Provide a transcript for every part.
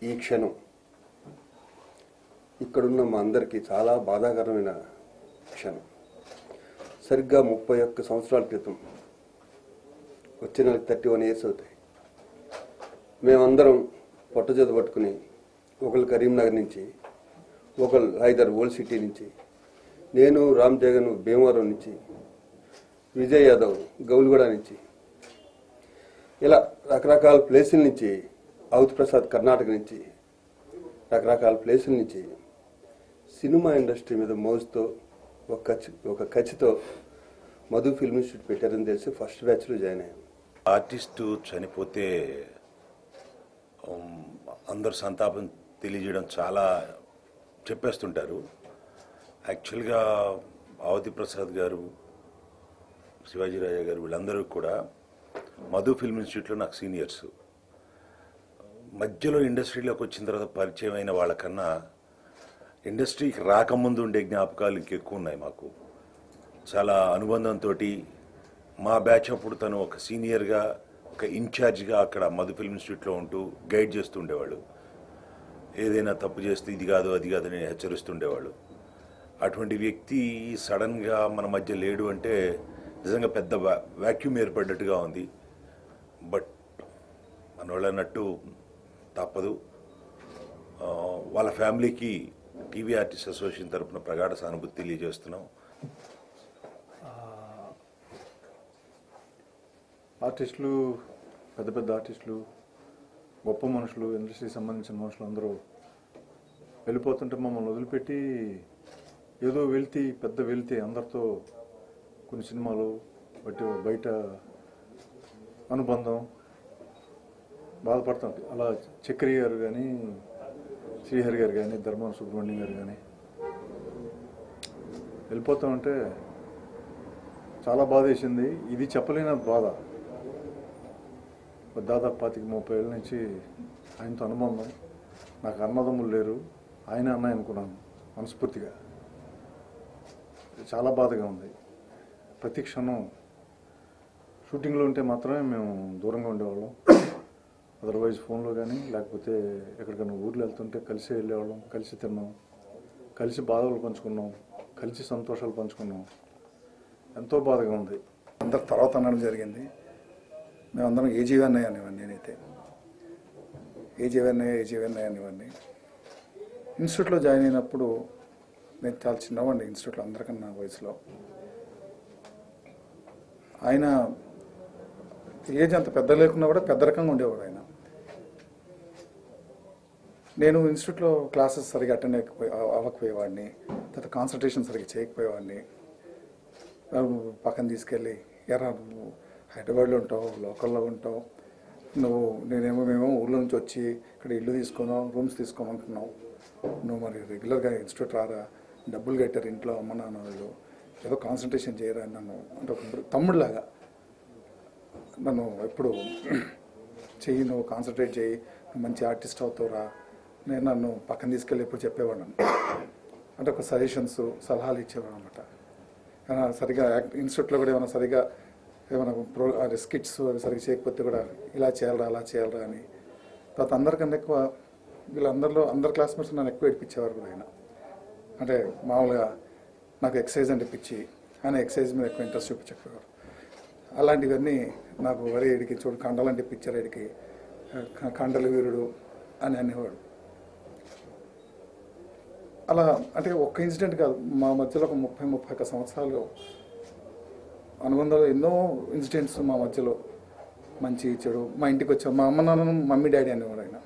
ఈ క్షణం ఇక్కడున్న మా అందరికీ చాలా బాధాకరమైన క్షణం. సరిగ్గా 31 సంవత్సరాల క్రితం, వచ్చే నెలకు 31 ఇయర్స్ అవుతాయి, మేమందరం పొట్టజేత పట్టుకుని ఒకళ్ళు కరీంనగర్ నుంచి, ఒకళ్ళు హైదర్ ఓల్డ్ సిటీ నుంచి, నేను రామ్ జగన్ భీమవరం నుంచి, విజయ్ యాదవ్ గౌల్గూడ నుంచి, ఇలా రకరకాల ప్లేసుల నుంచి, అవుత్ ప్రసాద్ కర్ణాటక నుంచి, రకరకాల ప్లేసుల నుంచి సినిమా ఇండస్ట్రీ మీద మోజుతో ఒక ఖర్చుతో మధు ఫిల్మ్ ఇన్స్టిట్యూట్ పెట్టారని తెలిసి ఫస్ట్ బ్యాచ్లో జాయిన్ అయ్యాను. ఆర్టిస్టు చనిపోతే అందరు సంతాపం తెలియజేయడం చాలా చెప్పేస్తుంటారు. యాక్చువల్గా అవతి ప్రసాద్ గారు, శివాజీరాజా గారు వీళ్ళందరూ కూడా మధు ఫిల్మ్ ఇన్స్టిట్యూట్లో నాకు సీనియర్స్. మధ్యలో ఇండస్ట్రీలోకి వచ్చిన తర్వాత పరిచయం అయిన వాళ్ళకన్నా ఇండస్ట్రీకి రాకముందు ఉండే జ్ఞాపకాలు ఇంకెక్కువ ఉన్నాయి మాకు. చాలా అనుబంధంతో మా బ్యాచ్ అప్పుడు తను ఒక సీనియర్గా, ఒక ఇన్ఛార్జ్గా అక్కడ మధు ఫిల్మ్ ఇన్స్టిట్యూట్లో ఉంటూ గైడ్ చేస్తూ ఉండేవాళ్ళు. ఏదైనా తప్పు చేస్తే ఇది కాదు అది కాదని హెచ్చరిస్తుండేవాళ్ళు. అటువంటి వ్యక్తి సడన్గా మన మధ్య లేడు అంటే నిజంగా పెద్ద వ్యాక్యూమ్ ఏర్పడ్డట్టుగా ఉంది. బట్ మన వాళ్ళు అన్నట్టు తప్పదు. వాళ్ళ ఫ్యామిలీకి టీవీ ఆర్టిస్ట్ అసోసియేషన్ తరఫున ప్రగాఢ సానుభూతి తెలియజేస్తున్నాం. ఆర్టిస్టులు, పెద్ద పెద్ద ఆర్టిస్టులు, గొప్ప మనుషులు, ఇండస్ట్రీకి సంబంధించిన మనుషులు అందరూ వెళ్ళిపోతుంటే మమ్మల్ని వదిలిపెట్టి ఏదో పెద్ద వెళ్తే అందరితో కొన్ని సినిమాలు బయట అనుబంధం బాధపడతాం. అలా చక్రి గారు కానీ, శ్రీహరి గారు కానీ, ధర్మవరం సుబ్రహ్మణ్యం గారు కానీ వెళ్ళిపోతామంటే చాలా బాధ వేసింది. ఇది చెప్పలేని బాధ. దాదాపు 25-30 ఏళ్ళ నుంచి ఆయనతో అనుబంధం. నాకు అన్నదమ్ములు లేరు, ఆయన అన్నయ్య అనుకున్నాను మనస్ఫూర్తిగా. చాలా బాధగా ఉంది. ప్రతి క్షణం షూటింగ్లో ఉంటే మాత్రమే మేము దూరంగా ఉండేవాళ్ళం. అదర్వైజ్ ఫోన్లో కానీ, లేకపోతే ఎక్కడికైనా ఊర్లో వెళ్తుంటే కలిసి వెళ్ళేవాళ్ళం, కలిసి తిన్నాం, కలిసి బాధలు పంచుకున్నాం, కలిసి సంతోషాలు పంచుకున్నాం. ఎంతో బాధగా ఉంది. అందరు తర్వాత అనడం జరిగింది. మేమందరం ఏజీవన్నయ్య అనేవాడిని. నేనైతే ఏజీవన్నయ్య అనేవాడిని. ఇన్స్టిట్యూట్లో జాయిన్ అయినప్పుడు నేను చాలా చిన్నవాడిని ఇన్స్టిట్యూట్లో అందరికన్నా వయసులో. ఆయన ఏజ్ అంత పెద్ద లేకున్నా కూడా పెద్ద రకంగా ఉండేవాడు ఆయన. నేను ఇన్స్టిట్యూట్లో క్లాసెస్ సరిగా అటెండ్ అవ్వకపోయేవాడిని, తర్వాత కాన్సన్ట్రేషన్ సరిగ్గా చేయకపోయేవాడిని. పక్కన తీసుకెళ్ళి, ఎరా నువ్వు హైదరాబాద్లో ఉంటావు, లోకల్లో ఉంటావు, మేమేమో ఊళ్ళో నుంచి వచ్చి ఇక్కడ ఇల్లు తీసుకున్నావు, రూమ్స్ తీసుకోమంటున్నావు, నువ్వు మరి రెగ్యులర్గా ఇన్స్టిట్యూట్ రారా, డబ్బులు కట్టారు ఇంట్లో అమ్మ నాన్న వాళ్ళు, ఏదో కాన్సన్ట్రేషన్ చేయరా అని నన్ను అంటే ఒక తమ్ముడిలాగా నన్ను ఎప్పుడు చెయ్యి, నువ్వు కాన్సన్ట్రేట్ చేయి, మంచి ఆర్టిస్ట్ అవుతావురా, నేను నన్ను పక్కన తీసుకెళ్ళి ఎప్పుడు చెప్పేవాడు. అంటే ఒక సజెషన్స్, సలహాలు ఇచ్చేవాడు అనమాట. సరిగా ఇన్స్టిట్యూట్లో కూడా ఏమైనా స్కిట్స్ అవి సరిగ్గా చేయకపోతే కూడా ఇలా చేయాలరా అలా చేయాలరా అని. తర్వాత అందరికన్నా ఎక్కువ అందరి క్లాస్మేట్స్ నన్ను ఎక్కువ ఏడిపించేవారు కూడా ఆయన. అంటే మామూలుగా నాకు ఎక్సర్సైజ్ అంటే పిచ్చి, ఆయన ఎక్సర్సైజ్ మీద ఎక్కువ ఇంట్రెస్ట్ చూపించేవారు. అలాంటివన్నీ నాకు వరే ఎడికి చూడు, కండలంటే పిక్చర్ ఎడికి, కండల వీరుడు అని అనేవాడు. అలా అంటే ఒక్క ఇన్సిడెంట్ కాదు, మా మధ్యలో ఒక 30-31 సంవత్సరాలు అనుబంధాలు, ఎన్నో ఇన్సిడెంట్స్ మా మధ్యలో, మంచి చెడు. మా ఇంటికి వచ్చాడు, మా అమ్మ నాన్నను మమ్మీ డాడీ అనేవాడు ఆయన.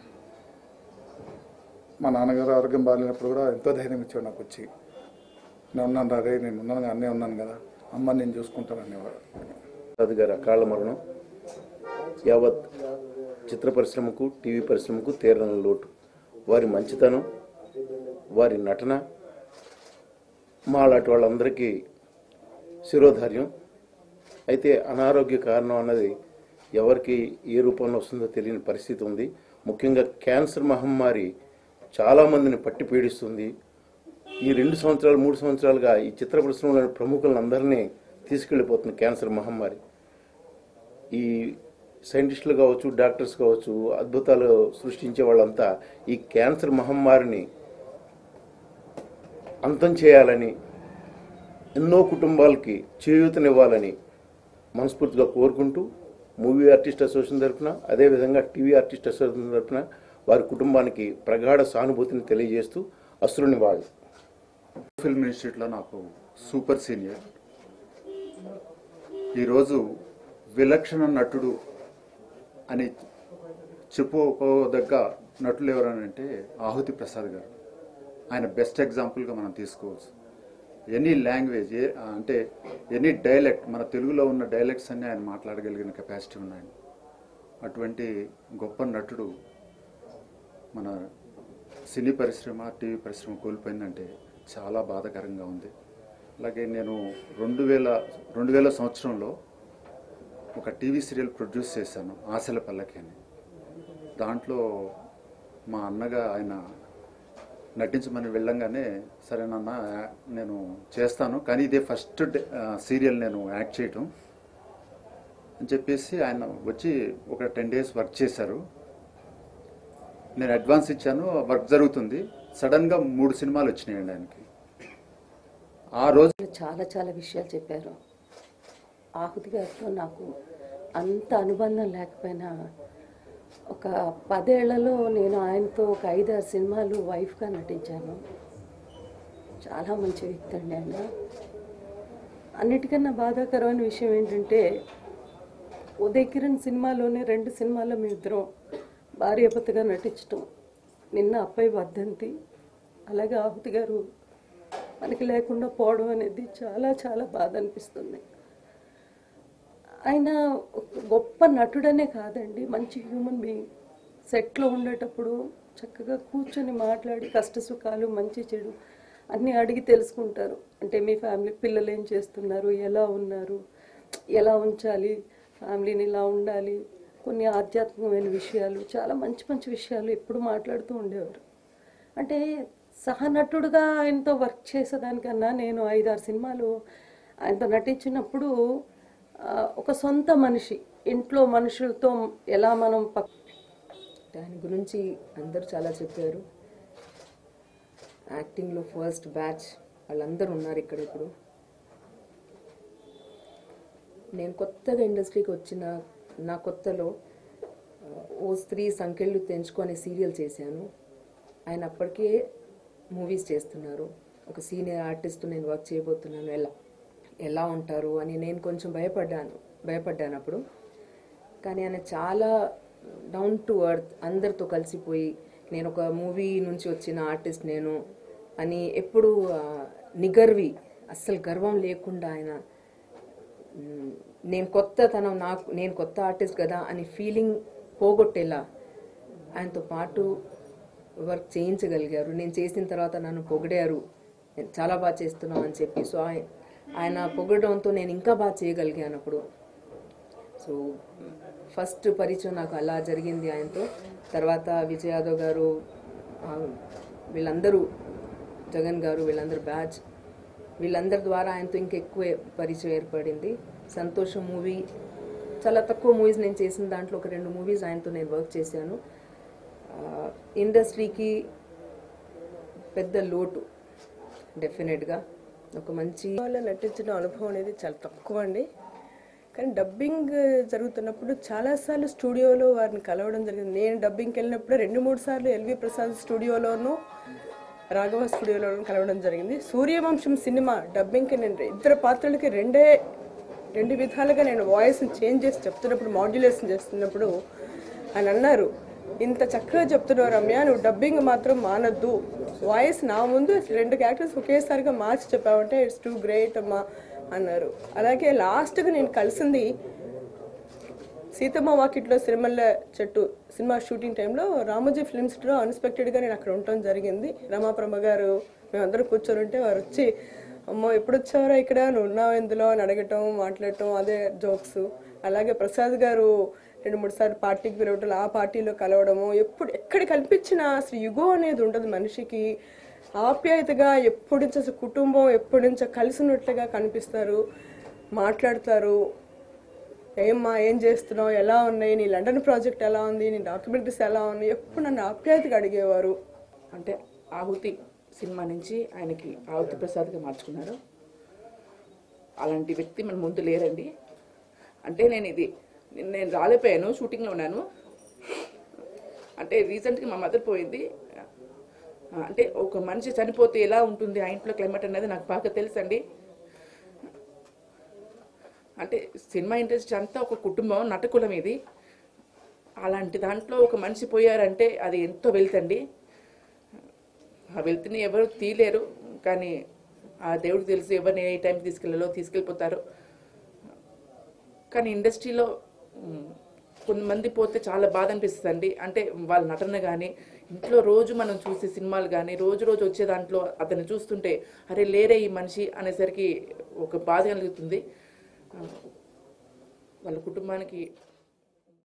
మా నాన్నగారు ఆరోగ్యం బాగాలేనప్పుడు కూడా ఎంతో ధైర్యం ఇచ్చాడు నాకు వచ్చి. నేను ఉన్నాను రా రే, నేను ఉన్నాను, అన్నీ ఉన్నాను కదా, అమ్మని నేను చూసుకుంటాను అనేవాడు. అది గారి అకాల మరణం యావత్ చిత్ర పరిశ్రమకు, టీవీ పరిశ్రమకు తీరని లోటు. వారి మంచితనం, వారి నటన మా అలాంటి వాళ్ళందరికీ శిరోధార్యం. అయితే అనారోగ్య కారణం అన్నది ఎవరికి ఏ రూపంలో వస్తుందో తెలియని పరిస్థితి ఉంది. ముఖ్యంగా క్యాన్సర్ మహమ్మారి చాలామందిని పట్టి పీడిస్తుంది. ఈ 2 సంవత్సరాలు 3 సంవత్సరాలుగా ఈ చిత్ర పరిశ్రమలోని ప్రముఖులందరినీ తీసుకెళ్లిపోతుంది క్యాన్సర్ మహమ్మారి. ఈ సైంటిస్టులు కావచ్చు, డాక్టర్స్ కావచ్చు, అద్భుతాలు సృష్టించే వాళ్ళంతా ఈ క్యాన్సర్ మహమ్మారిని అంతం చేయాలని, ఎన్నో కుటుంబాలకి చేయూతనివ్వాలని మనస్ఫూర్తిగా కోరుకుంటూ మూవీ ఆర్టిస్ట్ అసోసియేషన్ తరఫున, అదేవిధంగా టీవీ ఆర్టిస్ట్ అసోసియేషన్ తరఫున వారి కుటుంబానికి ప్రగాఢ సానుభూతిని తెలియజేస్తూ అశ్రుని వాళ్ళు. ఫిల్మ్ ఇన్స్టిట్యూట్లో నాకు సూపర్ సీనియర్. ఈరోజు విలక్షణ నటుడు అని చెప్పుకోదగ్గ నటులు ఎవరనంటే ఆహుతి ప్రసాద్ గారు. ఆయన బెస్ట్ ఎగ్జాంపుల్గా మనం తీసుకోవచ్చు. ఎనీ లాంగ్వేజ్ అంటే ఎనీ డైలెక్ట్, మన తెలుగులో ఉన్న డైలెక్ట్స్ అన్నీ ఆయన మాట్లాడగలిగిన కెపాసిటీ ఉన్నాయి. అటువంటి గొప్ప నటుడు మన సినీ పరిశ్రమ, టీవీ పరిశ్రమ కోల్పోయిందంటే చాలా బాధాకరంగా ఉంది. అలాగే నేను 2000 సంవత్సరంలో ఒక టీవీ సీరియల్ ప్రొడ్యూస్ చేశాను, ఆశల పల్లకి అని. దాంట్లో మా అన్నగా ఆయన నటించమని వెళ్ళంగానే సరేనన్నా నేను చేస్తాను, కానీ ఇదే ఫస్ట్ సీరియల్ నేను యాక్ట్ చేయటం అని చెప్పేసి ఆయన వచ్చి ఒక 10 days వర్క్ చేశారు. నేను అడ్వాన్స్ ఇచ్చాను, వర్క్ జరుగుతుంది. సడన్గా 3 సినిమాలు వచ్చినాయండి ఆయనకి. ఆ రోజు చాలా చాలా విషయాలు చెప్పారు. ఆహుతి గారితో నాకు అంత అనుబంధం లేకపోయినా ఒక 10 ఏళ్లలో నేను ఆయనతో ఒక 5-6 సినిమాలు వైఫ్గా నటించాను. చాలా మంచి వ్యక్తి అండి ఆయన. అన్నిటికన్నా బాధాకరమైన విషయం ఏంటంటే ఉదయ్ కిరణ్ సినిమాలోనే 2 సినిమాల్లో మేమిద్దరం భార్యాభర్తగా నటించటం. నిన్న అప్పయ్య వర్ధంతి, అలాగే ఆహుతి గారు మనకి లేకుండా పోవడం అనేది చాలా చాలా బాధ అనిపిస్తుంది. ఆయన గొప్ప నటుడనే కాదండి, మంచి హ్యూమన్ బీయింగ్. సెట్లో ఉండేటప్పుడు చక్కగా కూర్చొని మాట్లాడి కష్ట సుఖాలు, మంచి చెడు అన్నీ అడిగి తెలుసుకుంటారు. అంటే మీ ఫ్యామిలీ పిల్లలు ఏం చేస్తున్నారు, ఎలా ఉన్నారు, ఎలా ఉంచాలి ఫ్యామిలీని, ఇలా ఉండాలి, కొన్ని ఆధ్యాత్మికమైన విషయాలు, చాలా మంచి మంచి విషయాలు ఎప్పుడు మాట్లాడుతూ ఉండేవారు. అంటే సహనటుడుగా ఆయనతో వర్క్ చేసేదానికన్నా నేను 5-6 సినిమాలు ఆయనతో నటించినప్పుడు ఒక సొంత మనిషి, ఇంట్లో మనుషులతో ఎలా మనం దాని గురించి అందరూ చాలా చెప్పారు. యాక్టింగ్లో ఫస్ట్ బ్యాచ్ వాళ్ళందరూ ఉన్నారు ఇక్కడ. ఇప్పుడు నేను కొత్తగా ఇండస్ట్రీకి వచ్చిన నా కొత్తలో ఓ స్త్రీ సంఖ్యలు తెంచుకొని సీరియల్ చేశాను. ఆయన అప్పటికే మూవీస్ చేస్తున్నారు. ఒక సీనియర్ ఆర్టిస్ట్ నేను వర్క్ చేయబోతున్నాను, ఎలా ఉంటారు అని నేను కొంచెం భయపడ్డాను అప్పుడు. కానీ ఆయన చాలా డౌన్ టు ఎర్త్, అందరితో కలిసిపోయి నేను ఒక మూవీ నుంచి వచ్చిన ఆర్టిస్ట్ నేను అని ఎప్పుడు నిగర్వి, అస్సలు గర్వం లేకుండా ఆయన నేను కొత్త ఆర్టిస్ట్ కదా అని ఫీలింగ్ పోగొట్టేలా ఆయనతో పాటు వర్క్ చేయించగలిగారు. నేను చేసిన తర్వాత నన్ను పొగిడారు, చాలా బాగా చేస్తున్నావు అని చెప్పి. సో ఆయన పొగడంతో నేను ఇంకా బాగా చేయగలిగాను అప్పుడు. సో ఫస్ట్ పరిచయం నాకు అలా జరిగింది ఆయనతో. తర్వాత విజయ్ యాదవ్ గారు, వీళ్ళందరూ, జగన్ గారు, వీళ్ళందరూ బ్యాచ్, వీళ్ళందరి ద్వారా ఆయనతో ఇంకెక్కువ పరిచయం ఏర్పడింది. సంతోషం మూవీ, చాలా తక్కువ మూవీస్ నేను చేసిన దాంట్లో ఒక 2 మూవీస్ ఆయనతో నేను వర్క్ చేశాను. ఇండస్ట్రీకి పెద్ద లోటు డెఫినెట్గా. ఒక మంచి నటించిన అనుభవం అనేది చాలా తక్కువ అండి. కానీ డబ్బింగ్ జరుగుతున్నప్పుడు చాలాసార్లు స్టూడియోలో వారిని కలవడం జరిగింది. నేను డబ్బింగ్కి వెళ్ళినప్పుడు 2-3 సార్లు ఎల్వి ప్రసాద్ స్టూడియోలోనూ రాఘవ స్టూడియోలోనూ కలవడం జరిగింది. సూర్యవంశం సినిమా డబ్బింగ్కి నేను 2 పాత్రలకి 2 విధాలుగా నేను వాయిస్ని చేంజ్ చేసి చెప్తున్నప్పుడు, మాడ్యులేషన్ చేస్తున్నప్పుడు ఆయన అన్నారు, ఇంత చక్కగా చెప్తున్నావు రమ్య, నువ్వు డబ్బింగ్ మాత్రం మానద్దు, వాయిస్ నా ముందు 2 క్యారెక్టర్స్ ఒకేసారిగా మార్చి చెప్పావంటే ఇట్స్ టూ గ్రేట్ అమ్మా అన్నారు. అలాగే లాస్ట్గా నేను కలిసింది సీతమ్మ వాకిట్లో సిరిమల్ల చెట్టు సినిమా షూటింగ్ టైంలో రామోజీ ఫిల్మ్ సిటీలో అన్ఎక్స్పెక్టెడ్గా నేను అక్కడ ఉండటం జరిగింది. రమాప్రభ గారు మేమందరం కూర్చొని ఉంటే వారు వచ్చి, అమ్మో ఎప్పుడు వచ్చావరా ఇక్కడ, నువ్వు ఉన్నావు ఎందులో అని అడగటం, మాట్లాడటం, అదే జోక్స్. అలాగే ప్రసాద్ గారు 2-3 సార్లు పార్టీకి పిలవటం, ఆ పార్టీలో కలవడము, ఎక్కడ కల్పించినా అసలు యుగో అనేది ఉండదు మనిషికి. ఆప్యాయతగా ఎప్పటి నుంచి అసలు కుటుంబం ఎప్పటి నుంచో కలిసి ఉన్నట్లుగా కనిపిస్తారు, మాట్లాడతారు. ఏం చేస్తున్నావు, ఎలా ఉన్నాయి, నీ లండన్ ప్రాజెక్ట్ ఎలా ఉంది, నీ డాక్యుమెంటరీస్ ఎలా ఉన్నాయి, ఎప్పుడు నన్ను ఆప్యాయతగా అడిగేవారు. అంటే ఆహుతి సినిమా నుంచి ఆయనకి ఆహుతి ప్రసాద్గా మార్చుకున్నారు. అలాంటి వ్యక్తి మన ముందు లేరండి. అంటే నేను రాలేపోయాను, షూటింగ్లో ఉన్నాను. అంటే రీసెంట్గా మా మదర్ పోయింది. అంటే ఒక మనిషి చనిపోతే ఎలా ఉంటుంది ఆ ఇంట్లో క్లైమేట్ అనేది నాకు బాగా తెలుసండి. అంటే సినిమా ఇండస్ట్రీ అంతా ఒక కుటుంబం, నటకులం ఇది. అలాంటి దాంట్లో ఒక మనిషి పోయారంటే అది ఎంతో వెళ్తండి. ఆ వెళ్తుని ఎవరు తీయలేరు, కానీ ఆ దేవుడికి తెలుసు ఎవరిని ఏ టైంకి తీసుకెళ్ళిపోతారు. కానీ ఇండస్ట్రీలో కొంతమంది పోతే చాలా బాధ అనిపిస్తుందండి. అంటే వాళ్ళ నటన కానీ, ఇంట్లో రోజు మనం చూసే సినిమాలు కానీ, రోజు వచ్చే దాంట్లో అతన్ని చూస్తుంటే అరే లేరే ఈ మనిషి అనేసరికి ఒక బాధ కలుగుతుంది. వాళ్ళ కుటుంబానికి